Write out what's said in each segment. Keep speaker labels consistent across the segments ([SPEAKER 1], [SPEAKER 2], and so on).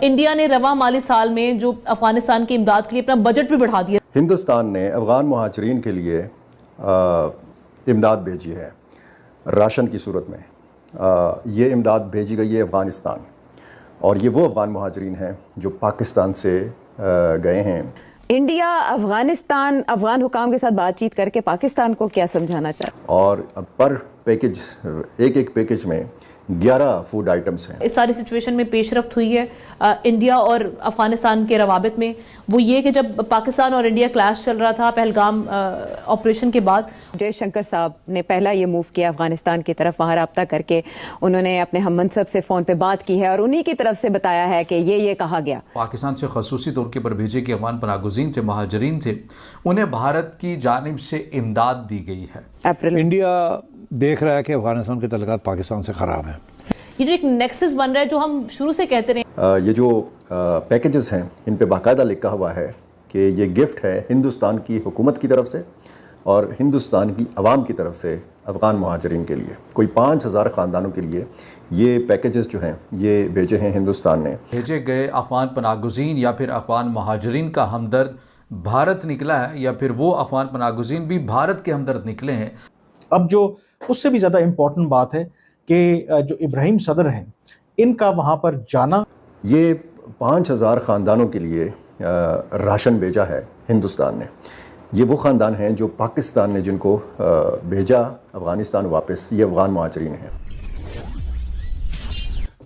[SPEAKER 1] India نے رواں مالی سال میں جو افغانستان کی امداد کے لیے اپنا بجٹ بھی بڑھا دیا.
[SPEAKER 2] ہندوستان نے افغان مہاجرین کے لیے امداد بھیجی ہے راشن کی صورت میں. یہ امداد بھیجی گئی ہے افغانستان، اور یہ وہ افغان مہاجرین ہیں جو پاکستان سے گئے ہیں.
[SPEAKER 3] انڈیا افغانستان افغان حکام کے ساتھ بات چیت کر کے پاکستان کو کیا سمجھانا چاہتا ہے؟
[SPEAKER 2] اور پر پیکج ایک پیکج میں 11 فوڈ آئٹمس ہیں.
[SPEAKER 1] اس ساری سچویشن میں پیش رفت ہوئی ہے انڈیا اور افغانستان کے روابط میں. وہ یہ کہ جب پاکستان اور انڈیا کلیش چل رہا تھا پہلگام آپریشن کے بعد،
[SPEAKER 3] جے شنکر صاحب نے پہلا یہ موو کیا افغانستان کی طرف، وہاں رابطہ کر کے انہوں نے اپنے ہم منصب سے فون پہ بات کی ہے اور انہی کی طرف سے بتایا ہے کہ یہ کہا گیا.
[SPEAKER 4] پاکستان سے خصوصی طور کے پر بھیجے کہ افغان پناہ گزین تھے، مہاجرین تھے، انہیں بھارت کی جانب سے امداد دی گئی ہے.
[SPEAKER 5] انڈیا دیکھ رہا ہے کہ افغانستان کے تعلقات پاکستان سے خراب ہیں.
[SPEAKER 1] یہ جو ایک نیکسس بن رہا ہے جو ہم شروع سے کہتے رہے،
[SPEAKER 2] یہ جو پیکیجز ہیں ان پہ باقاعدہ لکھا ہوا ہے کہ یہ گفٹ ہے ہندوستان کی حکومت کی طرف سے اور ہندوستان کی عوام کی طرف سے افغان مہاجرین کے لیے. کوئی 5000 خاندانوں کے لیے یہ پیکیجز جو ہیں یہ بھیجے ہیں ہندوستان نے.
[SPEAKER 4] بھیجے گئے افغان پناہ گزین یا پھر افغان مہاجرین کا ہمدرد بھارت نکلا ہے، یا پھر وہ افغان پناہ گزین بھی بھارت کے ہمدرد نکلے ہیں.
[SPEAKER 6] اب جو اس سے بھی زیادہ امپورٹنٹ بات ہے کہ جو ابراہیم صدر ہیں ان کا وہاں پر جانا،
[SPEAKER 2] یہ 5000 خاندانوں کے لیے راشن بھیجا ہے ہندوستان نے. یہ وہ خاندان ہیں جو پاکستان نے جن کو بھیجا افغانستان واپس، یہ افغان مہاجرین ہیں.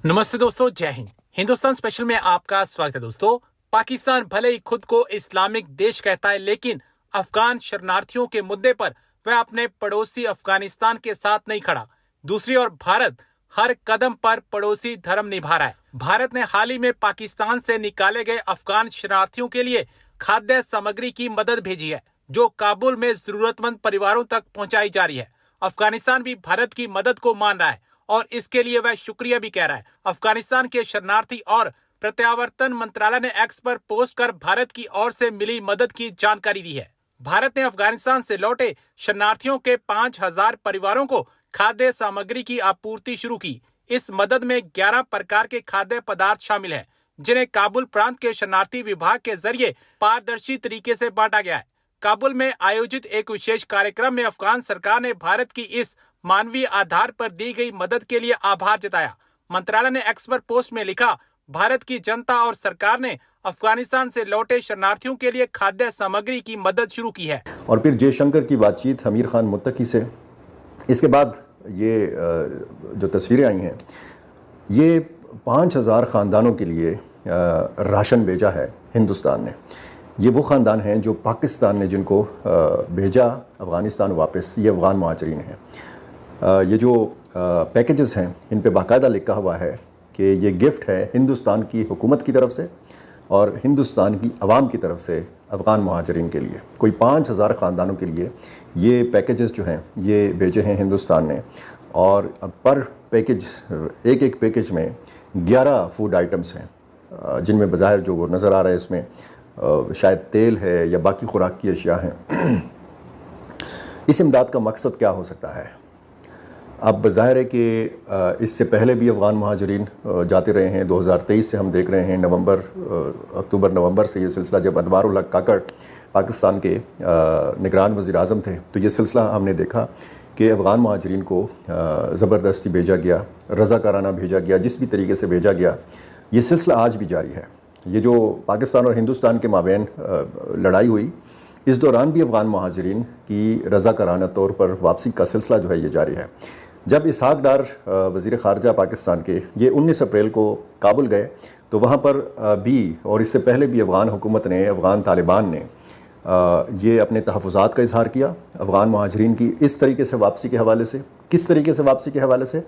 [SPEAKER 7] نمستے دوستو، جے ہند. ہندوستان اسپیشل میں آپ کا سواگت ہے. دوستو، پاکستان بھلے ہی خود کو اسلامک دیش کہتا ہے، لیکن افغان شرنارتھیوں کے مدعے پر وہ اپنے پڑوسی افغانستان کے ساتھ نہیں کھڑا. دوسری اور بھارت ہر قدم پر پڑوسی دھرم نبھا رہا ہے. بھارت نے حال ہی میں پاکستان سے نکالے گئے افغان شرنارتھیوں کے لیے کھادیہ سامگری کی مدد بھیجی ہے، جو کابل میں ضرورت مند پریواروں تک پہنچائی جا رہی ہے. افغانستان بھی بھارت کی مدد کو مان رہا ہے اور اس کے لیے وہ شکریہ بھی کہہ رہا ہے. افغانستان کے شرنارتھی اور پرتیاورتن منترالیہ نے ایکس پر پوسٹ کر بھارت کی اور سے ملی مدد کی جانکاری دی ہے. بھارت نے افغانستان سے لوٹے شرنارتھیوں کے 5000 پریواروں کو کھادیہ سامگری کی آپورتی شروع کی. اس مدد میں 11 پرکار کے کھادیہ پدارتھ شامل ہیں، جنہیں کابل پرانت کے شرنارتھی وبھاگ کے ذریعے پاردرشی طریقے سے بانٹا گیا ہے. کابل میں آیوجت ایک وشیش کارکرم میں افغان سرکار نے بھارت کی اس مانوی آدھار پر دی گئی مدد کے لیے آبھار جتایا. منترالیہ نے ایکس پر پوسٹ میں لکھا، بھارت کی جنتا اور سرکار نے افغانستان سے لوٹے شرنارتھیوں کے لیے کھادیہ سامگری کی مدد شروع کی ہے.
[SPEAKER 2] اور پھر جے شنکر کی بات چیت امیر خان متقی سے. اس کے بعد یہ جو تصویریں آئی ہیں، یہ 5000 خاندانوں کے لیے راشن بھیجا ہے ہندوستان نے. یہ وہ خاندان ہیں جو پاکستان نے جن کو بھیجا افغانستان واپس، یہ افغان مہاجرین ہیں. یہ جو پیکیجز ہیں ان پہ باقاعدہ لکھا ہوا ہے کہ یہ گفٹ ہے ہندوستان کی حکومت کی طرف سے اور ہندوستان کی عوام کی طرف سے افغان مہاجرین کے لیے. کوئی 5000 خاندانوں کے لیے یہ پیکیجز جو ہیں یہ بھیجے ہیں ہندوستان نے. اور پر پیکج ایک پیکج میں 11 فوڈ آئٹمس ہیں، جن میں بظاہر جو نظر آ رہا ہے اس میں شاید تیل ہے یا باقی خوراک کی اشیاء ہیں. اس امداد کا مقصد کیا ہو سکتا ہے؟ اب ظاہر ہے کہ اس سے پہلے بھی افغان مہاجرین جاتے رہے ہیں. 2023 سے ہم دیکھ رہے ہیں، اکتوبر نومبر سے یہ سلسلہ، جب انوار الحق کاکڑ پاکستان کے نگران وزیر اعظم تھے تو یہ سلسلہ ہم نے دیکھا کہ افغان مہاجرین کو زبردستی بھیجا گیا، رضاکارانہ بھیجا گیا، جس بھی طریقے سے بھیجا گیا. یہ سلسلہ آج بھی جاری ہے. یہ جو پاکستان اور ہندوستان کے مابین لڑائی ہوئی، اس دوران بھی افغان مہاجرین کی رضاکارانہ طور پر واپسی کا سلسلہ جو ہے یہ جاری ہے. جب اسحاق ڈار وزیر خارجہ پاکستان کے یہ 19 اپریل کو کابل گئے تو وہاں پر بھی، اور اس سے پہلے بھی، افغان حکومت نے، افغان طالبان نے یہ اپنے تحفظات کا اظہار کیا افغان مہاجرین کی اس طریقے سے واپسی کے حوالے سے. کس طریقے سے واپسی کے حوالے سے؟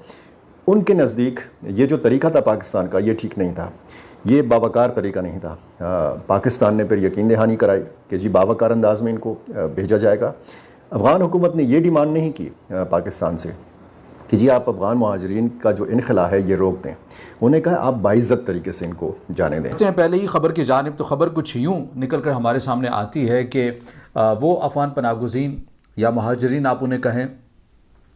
[SPEAKER 2] ان کے نزدیک یہ جو طریقہ تھا پاکستان کا، یہ ٹھیک نہیں تھا، یہ باوقار طریقہ نہیں تھا. پاکستان نے پھر یقین دہانی کرائی کہ جی باوقار انداز میں ان کو بھیجا جائے گا. افغان حکومت نے یہ ڈیمانڈ نہیں کی پاکستان سے کہ جی آپ افغان مہاجرین کا جو انخلا ہے یہ روک دیں. انہیں کہا آپ باعزت طریقے سے ان کو جانے دیں.
[SPEAKER 4] پہلے ہی خبر کی جانب تو خبر کچھ یوں نکل کر ہمارے سامنے آتی ہے کہ وہ افغان پناہ گزین یا مہاجرین آپ انہیں کہیں